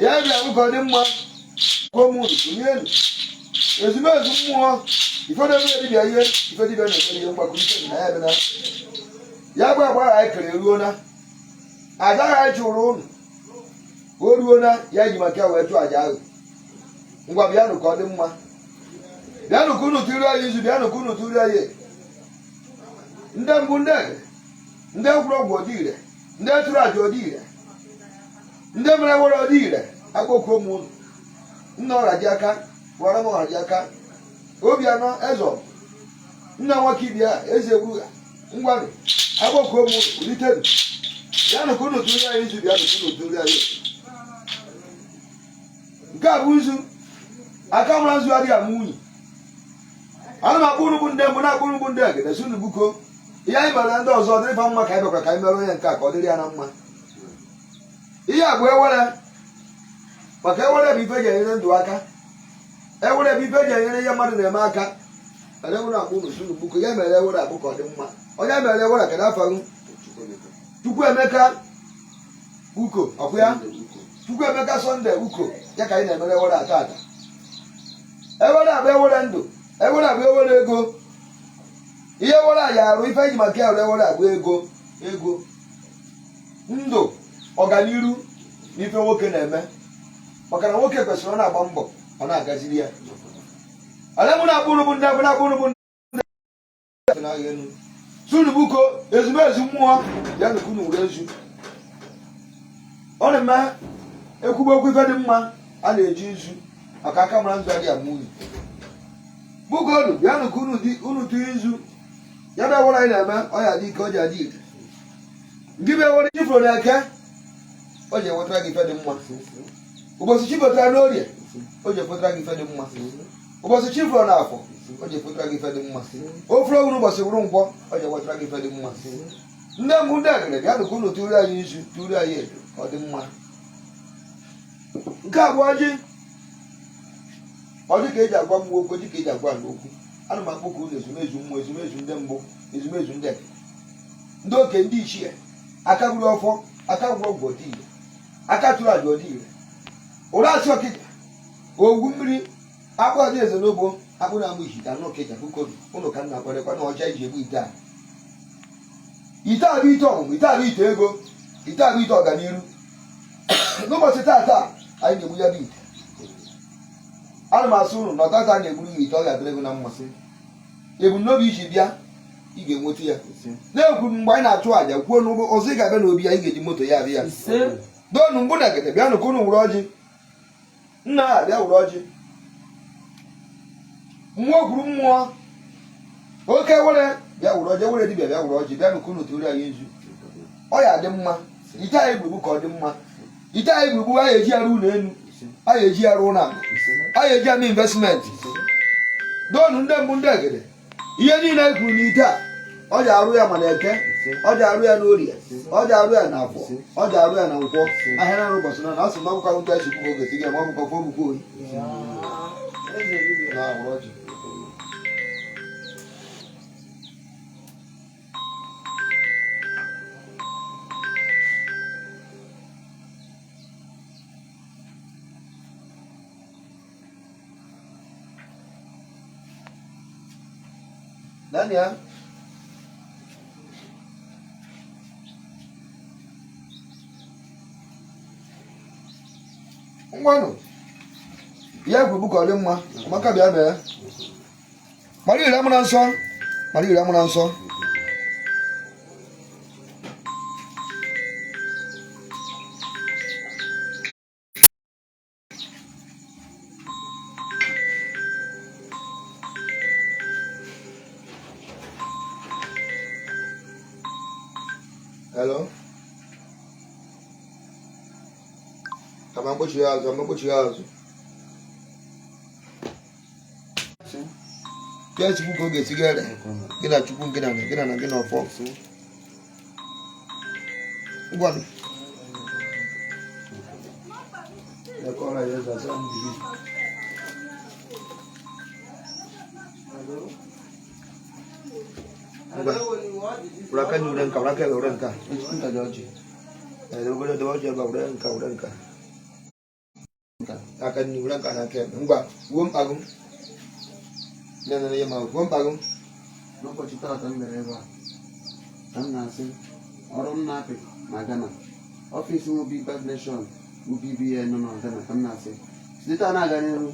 ya bịa ụkọ dị mma komu kunyelu ezumezu mmụọ ifedo ebe dibịa ihe ife dibịa na-emere ihe mgbakwunite na ya bịa ya gba agba anyị kere ruo na agaghị anyị chụrụ ụnụ o ruo na ya ji maka wee chụọ aja ahụ ngwa bịanụ ka ọ dị mma bịanụ ka unu tụrụ anyị izu bịanụ ka unu tụrụ anyị ndị mbụ ndị gwụrụ ọgwụ ọdị ire ndị tụrụ aja ọdị ire ndị mere were ọdị ire akpọkuo m ụnụ nna ọra ji aka wara m ọra ji aka Obianọ Ezọ nna nwoke ibia eze gburu ngwanụ akpọkuo m ụnụ litenu bịanụ ka unu tụrụ anyị izu bịanụ ka unu tụrụ anyị nke a bụ izu aka mara nzu adịghị ama unyi ana m akpụ unu bụ ndị mbụ na-akpụ unu bụ ndị egede si unu buko ihe anyị mere ndị ọzọ dịrịfa mma ka anyị bịakwa ka anyị mere onye nke a ka ọ dịrị ya na mma ihe a bụ ewere maka ewere bụ ife ji enyere ndụ aka ewere bụ ife ji enyere ihe mmadụ na-eme aka mana ewere akpụ unu si unu buko ya mere ewere akpụ ka ọ dị mma onye mere ewere ka na-afarụ Chukwuemeka Uko ọkụ ya Chukwuemeka Sọnde Uko ya ka anyị na-emere ewere ata ata ewere abụ ewere ndụ ewere abụ ewere ego ihe ewere a ya arụ ife eji maka ya ewere abụ ego ndụ ọganiru n'ife nwoke na-eme maka na nwoke kwesịrị ọ na-agba mbọ ọ na-agaziri ya ala mụ na-akpụrụ bụ ndị abụ na-akpụrụ bụ ndị sunubuko ezumezu mmụọ ya nukunu were ezu ọ na-eme ekwugbo okwu ife dị mma a na-eji izu maka aka mara nzu adị ama unyi bugolu bịa nụ ka unu tụọ izu ya bịa were anyị na-eme ọya dị ike o ji adị ike gị bịa were chifụrụ na eke o ji ewetara gị ife dị mma ụbọchị chifụtara n'orie o ji efetara gị ife dị mma ụbọchị chifụrụ na afọ o ji efetara gị ife dị mma ofere ohuru ụbọchị wụrụ nkwọ o ji ewetara gị ife dị mma ndị mbụ ndị egere bịa nụ ka unu tụrụ anyị izu tụrụ anyị edo ọ dị mma nke abụọ ọjị ka eji agwa mmụọ okwu ọjị ka eji agwa ala okwu ana m akpọkọ ụlọ ezumezu mmụọ ezumezu ndị mbụ ezumezu ndị ndị oke ndị ichie aka gburu ọfọ aka gwụrụ ọgwụ ọdị ire aka tụrụ aja ọdị ire ụra asị ọkịka ogwu mmiri akpụ ọdị eze n'ogbo akpụ na-amụ ihite anụ ọkịka bukolu ụlọ ka nna kwerekwa na ọcha iji egbu ite a ite abụ ite ọmụmụ ite abụ ite ego ite abụ ite ọganiru n'ụbọchị taa anyị na-egbu ya bụ ite ana m asụ ụnụ na ọtata na-egburu ya ite ọ ga-adịrị ego na mmasị ebumnobi iji bịa ị ga-enweta ya na-ekwu mgbe anyị na-achụ àjà kwuo n'ụgbọ ọzọ ị ga-abịa n'obi ya ị ga-eji moto ya abịa doonu mgbụ na egede bịa nụka ụnụ wụrụ ọjị nna ha bịa wụrụ ọjị mmụọ kwuru mmụọ oke were bịa wụrụ ọjị were dibịa bịa wụrụ ọjị bịa nụka ụnụ tụrụ anyị izu ọ ya dị mma ite anyị gbugbu ka ọ dị mma ite anyị gbugbu anyị eji arụ ụlọ elu anyị eji arụ ụlọ anyị eji ama investment doonu ndị mbụ ndị egede ihe niile anyị kwuru n'ite a ọ ji arụ ya mana eke ọ ji arụ ya n'orie ọ ji arụ ya na afọ ọ ji arụ ya na nkwọ ahịa na ụbọchị na ọ sị na ọbụkwa nkwụ esi kwuo oge tiga ma ọ bụkwa ogbukwa oyi nani ya ngwanụ ya kwuru ka ọ dị mma maka bịa bịa mara ire amụra nsọ mara ire amụra nsọ hello kama mgbochi azụ pịa chukwu ka ọ ga-esi gere gị na chukwu gị na ọfọ ngwanụ Urakan udah engkau rakan udah engkau. Itu kan tadi aja. Ada boleh doa jaga udah engkau. aka nni were nka na aka ngwa wuo mkpago ya ma wuo mkpago n'ụbọchị taata m mere ebe a ka m na-asị ọrụ m na-apị na Ghana ọfịs Mobi Nation UBBN nọ na Ghana ka m na-asị site taa na-aga n'ihu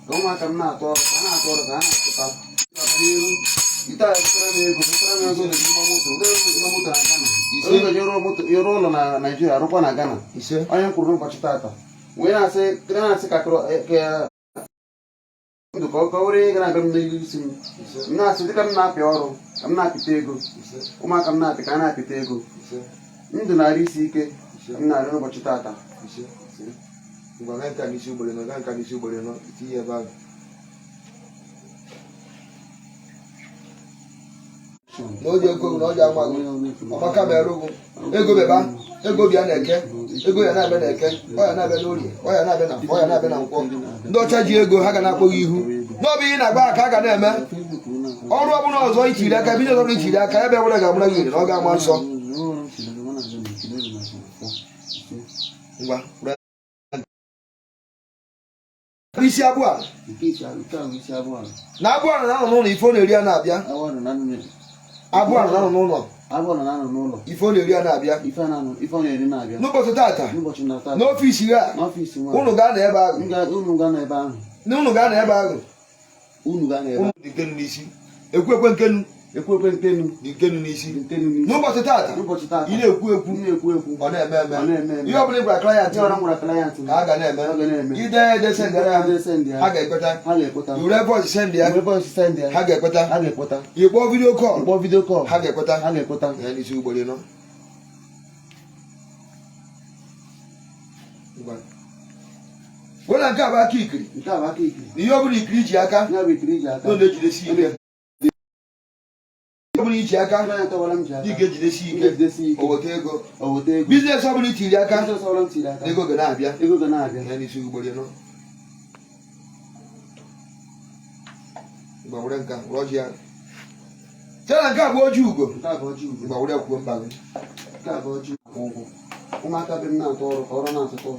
ka ụmụaka m na-atụ ọrụ ka a na-atụ ọrụ ka a na-achụta n'ihu ite a zụtara m ego na ezigbo moto na Ghana ịrụ ụlọ na Naịjirịa rụkwa na Ghana onye m kwuru n'ụbọchị taata wee na-asị ka ndụ ka ọ were ego na-abịa m n'ihu isi m na-asị dịka m na-apịa ọrụ ka m na-apịta ego ụmụaka m na-apị ka a na-apịta ego ndụ na-arị isi ike m na-arị n'ụbọchị taata ngwa ga nka n'isi ugboro nọ ga nka n'isi ugboro nọ itinye ebe ahụ na oji ego na ọji amaghị ọmaka mere ụgwụ ego beba ego bịa na-eke ego ya na-abịa na-eke ọya na-abịa n'orie ọya na-abịa na mfọ ọya na-abịa na nkwọ ndị ọcha ji ego ha ga na-akpọ gị ihu n'obi ị na-agba aka a ga na-eme ọrụ ọbụla ọzọ ichiri aka bido ọbụla ichiri aka ebe were ga-agbara gị iri na ọ ga-ama nsọ ngwa isi abụọ na abụọ na-anọ n'ụlọ ife ọ na-eri a na-abịa abụọ na-anọ n'ụlọ ife ọ na-eri a na-abịa n'ụbọchị tata n'ọfịs ha unu gaa na ebe ahụ unu gaa na ebe ahụ unu dị nkenu n'isi ekwekwe nkenu dị nkenu n'isi n'ụbọchị tata ị na-ekwu ọ na-eme ihe ọbụla ị gwara klayant ka a ga na-eme ide ede sendị ha ga-ekweta ure voice sendị ya ha ga-ekweta ịkpọ vidio kọl ha ga-ekweta ya n'isi ugboro nọ wela nke a bụ aka ikiri na ihe ọbụla ikiri ji aka nọ na-ejidesi ike ọbụla iji aka ị ga-ejidesi ike oweta ego biznes ọbụla itiri aka ego ga na-abịa ya n'isi ugboro nọ gbawere nka ọjị ya chena nke a bụ oji ugo gbawere kwuo mba gị ụmụaka be m na-atụ ọrụ ka ọrụ na-atụtụ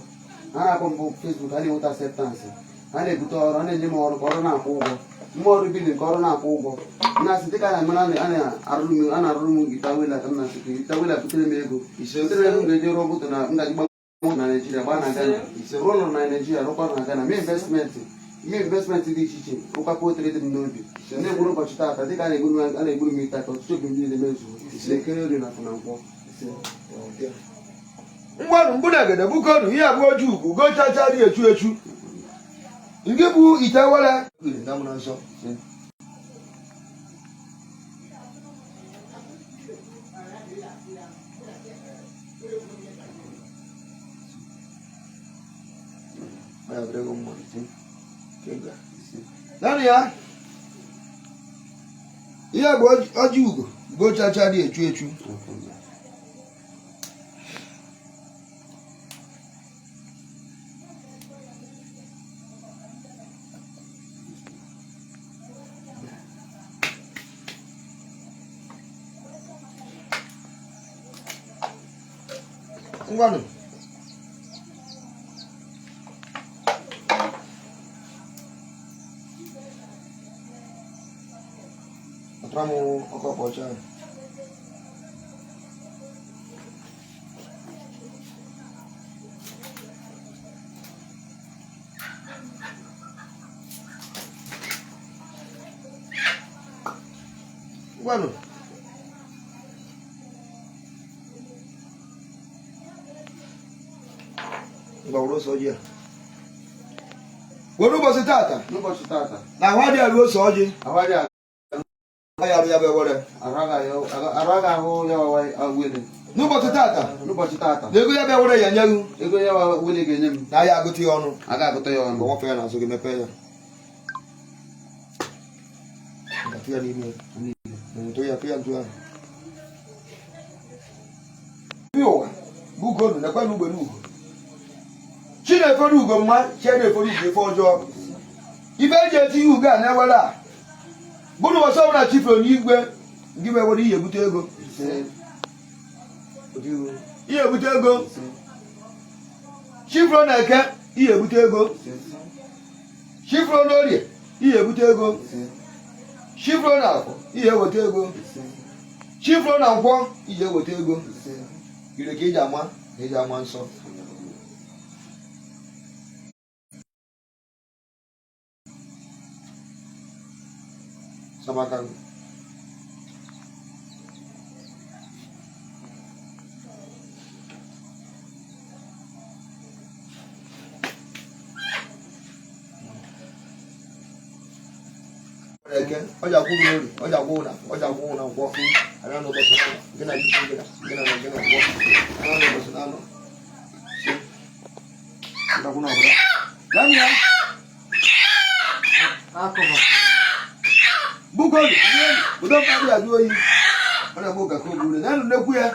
ha na-akpọ mbụ Facebook a na-enweta acceptance ha na-ebute ọrụ a na-enye m ọrụ ka ọrụ na-akwụ ụgwọ mma ọrụ bilin ka ọrụ na-akwụ ụgwọ na-asị dịka a na-arụrụ m gita wela ka m na-asị ka gita wela butere m ego butere ego m ga-eji rụọ moto na ngaji gbanwe na Naịjirịa gbaa na Ghana rụọ ụlọ na Naịjirịa rụkwa na Ghana mee investmentị dị iche iche rụkwakwa otere dị m n'obi na-egburu ụbọchị taata dịka a na-egburu m ita ka ọtụtụ oge niile mezuo ekere ori na nkwọ ngwanụ mgbu na egede bukonu ihe abụọ oji ugwu gochacha dị echu nke bụ ite were nsọ naanị ya ihe bụ oji ugwu gochacha dị echu ngwanụ atara m ọkụ ọkpọcha ngwanụ gbawuru ose ọjị ya were ụbọchị tata na ahụ adịghị arụ ose ọjị ya arụ ya bụ ewere n'ụbọchị tata na ego ya bụ ewere ya nye gị na ya agụta ya ọnụ nwofe ya n'azụ gị mepee ya ya n'ime ya ntụ ya ụwa bụ ugonu na-ekwe n'ugbe n'ugo chi na-efere ugo mma chi na-efere ugo ife ọjọọ ibe eji etinye ugo a na-ewere a bụ na ụbọchị ọbụla chifere n'igwe gị wewere ihe ebute ego chifere na eke ihe ebute ego chifro n'orie ihe ebute ego chifro na afọ ihe eweta ego chifro na nkwọ ije eweta ego ire ka eji ama nsọ Sabakan. Ọjà kú mi lórí, ọjà kú na nkwọ. Ana no boso na, gina nkwọ. Ana no boso na no. Nda kuna bra. Nani ya? Akoba. Bukoli, udo padi aduo yi. Ona boka ko gure. Nanu neku ya.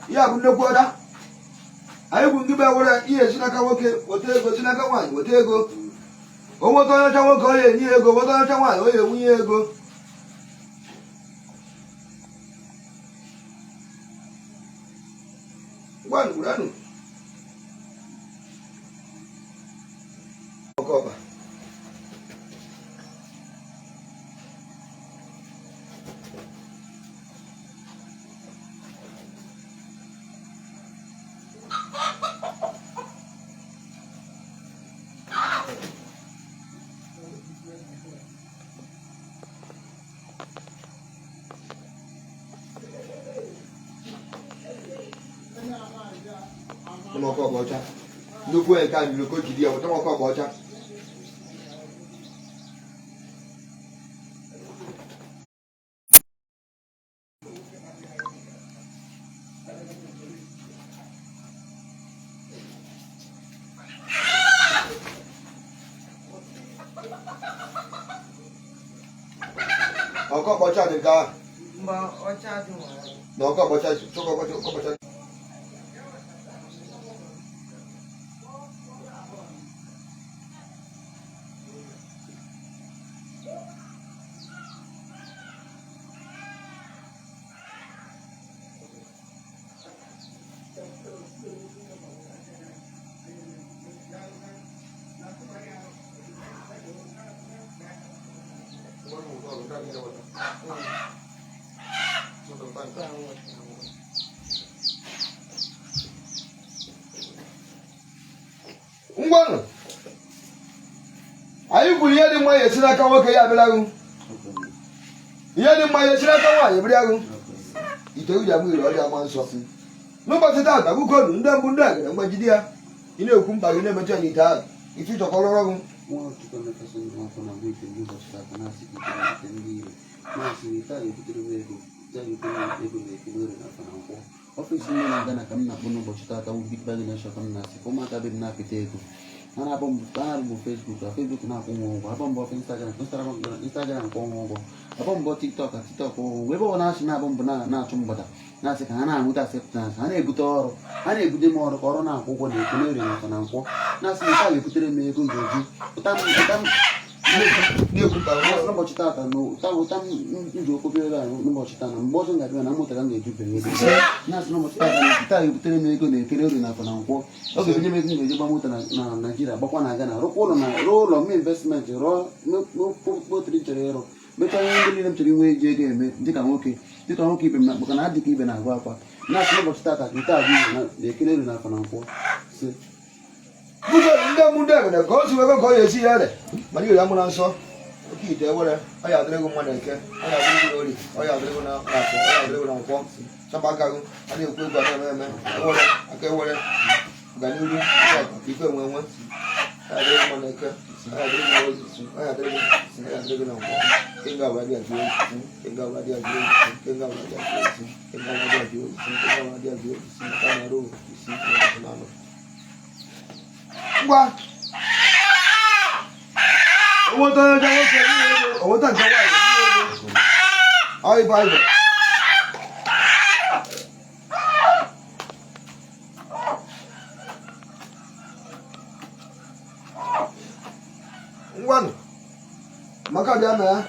Ya bu neku oda. Ayi bu ngibe wore iye sinaka woke, wote ego sinaka wanyi, wote ego. Owo to ya chawo ko ye ni ego, wo to ya chawo o ye wunye ego. Wan uranu. Okoba. Moko bocha. Nuku en kan nuku jidi o to moko bocha. Oko bocha de ka. Mba ocha du. No ko bocha, choko bocha. Ngwanu. Ayi bu ihe dị mma ya esiri aka nwoke ya abịaghị. Ihe dị mma ya esiri aka nwaanyị abịaghị. Ite uji amụ ire ọja ama nsọ. N'ụbọchị taa bụkodu ndị mbụ ndị agara mgbajide ya. Ị na-ekwu mkpa gị na-emecha n'ite ahụ. Ife ịchọkọrọ ọrụ. Office ni na gana kamna kuno bochita ta ubit bagi na shaka na si koma ta bin na pitego ana bom Facebook na ko ngo abom bo Instagram ko ngo abom bo TikTok ko webo na shi na bom na chumbata na se kana na muta acceptance ana ebutoro ana ebude mo ro corona ko ko ne kunere na kana ko na si ta ebutere me ko njoji utam no bochita ta no utam njo ko bela no bochita na mbozo ngati na muta kanga ejupe ngeti na si no bochita ta ebutere me ko ne kunere na kana ko o ke binye me ko njoji ba muta na Nigeria bakwa na gana ro ko na ro me investment ro no trichero beta ndi ni mtiri nwe je ga eme dika nwoke ibe na baka na adịka ibe na agwa akwa na si ụbọchị tata nke a bụ na ekele na afọ na nkwọ si Ndị mụ ndị ebede ka o si wego ka ọ ga-esi ya ede mana iri amụra nsọ oke ite ewere ọ ya adịrịgo mmadụ eke ọ ya adịrịgo n'ori ọ ya adịrịgo na afọ ọ ya adịrịgo na nkwọ chapa aka gụ a na-ekwu egwu a na-eme ewere aka ewere ọganiru ife enwe enwe ọ ya adịrịgo mmadụ eke ọ ya adịrịgo n'ori ọ ya adịrịgo na nkwọ kenga wadi ajụ kenga wadi ajụ kenga wadi ajụ kenga wadi ajụ kenga wadi ajụ kana ro isi na no ngwa owó tó yọjọ wọ́n fẹ́ ní ẹgbẹ́ owó tó ń jẹ́ wáyé ní ẹgbẹ́ ọ̀rí báyìí ngwanụ maka bịa mee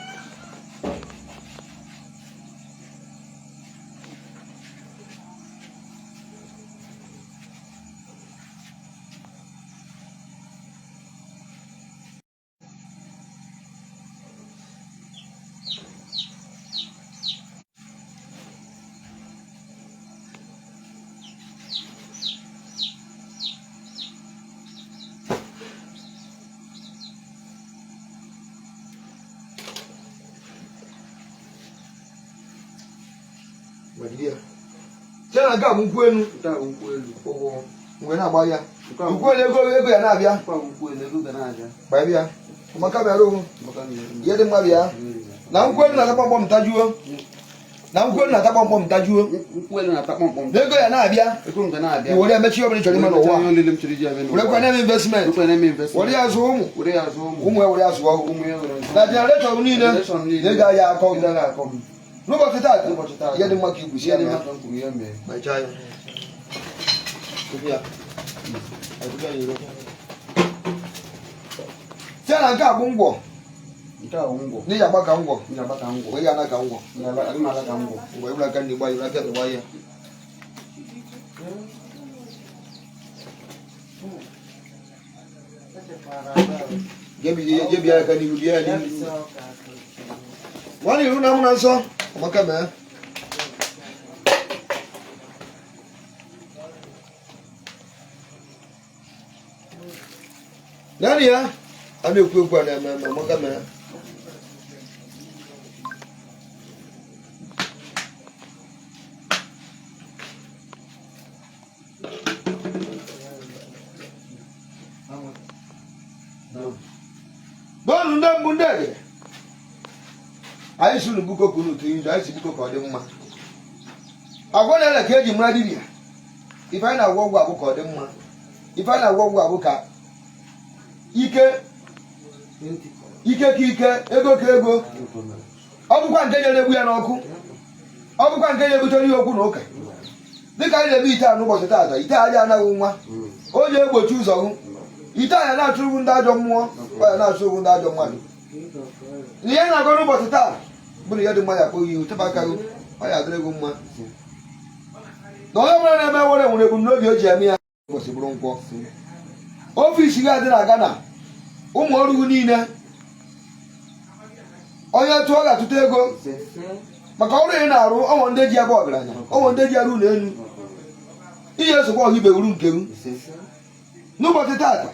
Chana ga nkwụ enu Nke a bụ nkwụ elu. mgbe na-agba ya nkwụ ego ya na-abịa Nke a bụ nkwụ elu ego ga na-abịa. gba bịa maka bịara ohu ihe dị mma bịa na nkwụ elu na-atakpọ mkpọm tajuo na nkwụ elu na-atakpọ mkpọm tajuo Nkwụ elu na-ata kpọmkpọm. na ego ya na-abịa Ego nga na-abịa. iwere emechi ọbụla chọrọ ime n'ụwa Olile m chọrọ iji eme n'ụwa. werekwa na-eme investment Ekwe na-eme investment. were ya zụọ ụmụ Were ya zụọ ụmụ. ụmụ ya were ya zụọ ọhụụ Ụmụ ya were zụọ. na jenaretọ niile Generation niile. na ego ahịa akọ Ị gaghị akọ m. n'ụbọchị taata N'ụbọchị taata. ihe dị mma ka igwusi Ihe ya dị na mma ka m kwuru ihe mee. machaa ya site na nke a bụ ngwọ Nke a bụ ngwọ. n'ihi agba ka ngwọ Ndị agba ka ngwọ. wee ya na ka ngwọ Ndị agba ka ngwọ. ngwọ ebula aka ndị gba ya aka gba ya jebi ya aka n'ihu bịa ya n'ihu nwanne iru na mụ na nsọ amaka mee naanị ya a na-ekwu ekwu a na-eme eme amaka mee bọọlụ ndị mbụ ndị ege anyị sụrụ buko kwuru otu izu anyị si buko ka ọ dị mma agwa na-ele ka eji mara dibịa ife anyị na-agwọ ọgwụ abụ ka ọ dị mma ife anyị na-agwọ ọgwụ abụ ka ike ka ike ego ka ego ọ bụkwa nke nyere egbu ya n'ọkụ ọ bụkwa nke na-ebutere ihe okwu na ụka dịka anyị na-eme ite a n'ụbọchị taata ite aja anaghị nwa o ji egbochi ụzọ hụ ite anya na-achụrụgbu ndị ajọ mmụọ ya na-achụrụgbu ndị ajọ mmadụ ihe na-agọ n'ụbọchị taa bụ na ihe dị mma ya akpọghị ihu tebe aka gị ọ ya adịrị gị mma na onye nwere na-eme nwere nwere ebumnobi o ji eme ya ụbọchị bụrụ nkwọ ọfisi gị adị na Ghana ụmụ ọrụ gị niile onye tụọ ga-atụta ego maka ọrụ ị na-arụ ọnwụ ndị ji ebe ọgaranya ọnwụ ndị ji arụ ụlọ elu ihe esokwa ọha ibe wuru nke m n'ụbọchị taata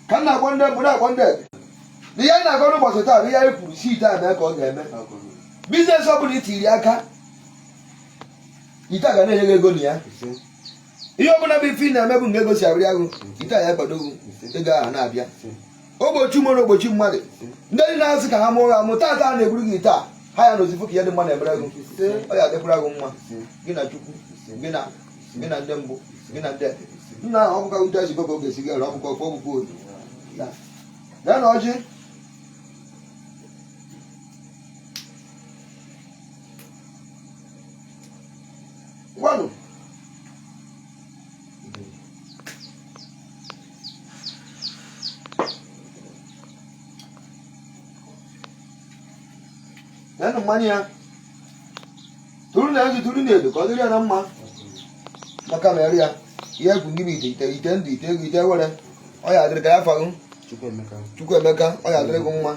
ka m na-akpọ ndị mbụ na-akpọ ndị ebe na ihe anyị na-agọ n'ụbọchị taa bụ ihe anyị kwuru si ite a mee ka ọ ga-eme biznes ọ bụla itiri aka ite a ga na-enye gị ego na ya ihe ọ bụla bụ ife ị na-eme bụ nke ego si abịa ahụ ite a ya gbadogo ego ahụ na-abịa ogbochi ụmụ na ogbochi mmadụ ndị dị na-asị ka ha mụọ ha mụ taata a na-egburu gị taa ha ya na ozifụ ka ihe dị mma na-emere gị ọ ya adịkwara gị mma gị na Chukwu gị na ndị mbụ gị na ndị ebe nna ahụ ọbụka ute ezigbo ka ọ ga-esi gị ere ọbụka ọkpọ ọbụkwa oyi ya na ọjị ngwanụ yanụ mmanya ya tụrụ na ezi tụrụ na edo ka ọ dịrị ya na mma maka na eri ya ihe egwu ndị bụ ite ndụ ite ego ite were ọ ya adịrị ka ya fagụ Chukwuemeka ọ ya adịrị gị mma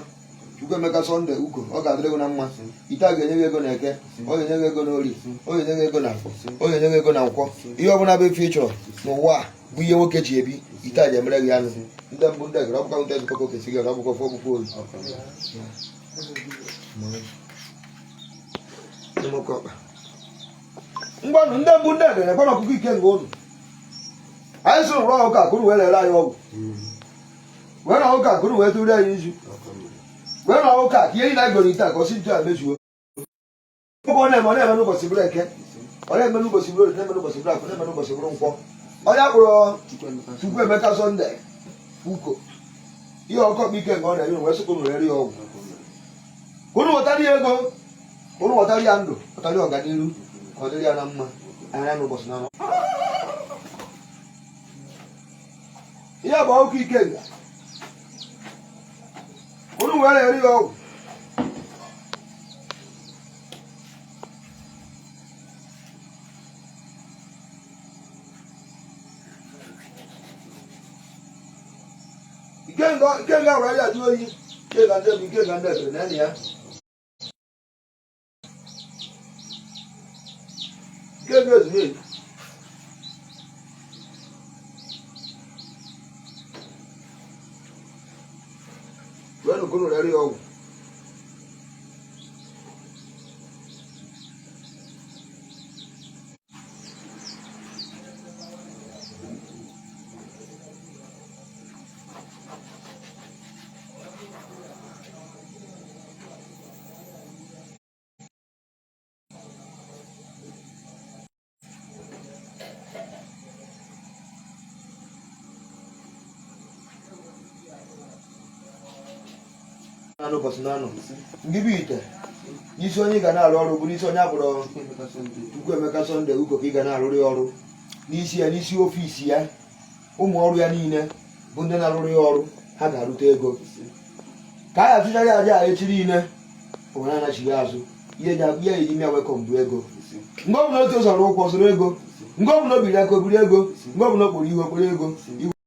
Chukwuemeka Sọnde uko ọ ga-adịrị gị na mma ite a ga-enye gị ego na eke ọ ga-enye gị ego na ori ọ ga-enye gị ego na afọ ọ ga-enye gị ego na nkwọ ihe ọbụla bụ efe ị chọrọ n'ụwa a bụ ihe nwoke ji ebi ite a ga-emere gị anụ ndị mbụ ndị egere ọbụka nte ezikọ ka okesi gị ọbụkọ fọ ọbụkwa oyi ngwanụ ndị mbụ ndị egere ekwe na ọkụkọ ike nga ụnụ anyị sụrụ rụọ ụka akụrụ wee lere anyị ọgwụ wee na ụka akụrụ wee tụrụ anyị izu wee na ụka ka ihe anyị na-egoro ite a ka osi ntụ a mezuo ọ na-eme n'ụbọchị bụrụ eke ọ na-eme n'ụbọchị bụrụ na-eme n'ụbọchị bụrụ akụ na-eme n'ụbọchị bụrụ nkwọ onye akpụrụ Chukwuemeka Sọnde uko ihe ọkọkpa ike nke ọ na-eri wee sị kụrụ rere ya ọgwụ kụrụ wetara ya ego kụrụ wetara ya ndụ wetara ya ọganiru ka ọ dịrị ya na mma anya n'ụbọchị na ihe bụ ọkụ ike nga kụrụ wee na-eri ya ọgwụ ike nga were ya jụọ oyi ike ga ndị bụ ike ga ndị ebere na enyi ya ike ga ezumezu wee nụkụrụ rere ya ọgwụ na ụbọchị na anọ ndị bụ ite isi onye ga na-arụ ọrụ bụ n'isi onye akpọrọ Chukwuemeka Sunday Uko ka ị ga na-arụrụ ya ọrụ n'isi ya n'isi ọfisi ya ụmụ ọrụ ya niile bụ ndị na-arụrụ ya ọrụ ha ga-arụta ego ka a ga-atụchara aja a echi niile onwe anachighị azụ ihe eji ime welcome bụ ego mgbe ọbụla otu ụzọrọ ụkwụ zụrụ ego mgbe ọbụla obiri aka obiri ego mgbe ọbụla okporo ihe okporo ego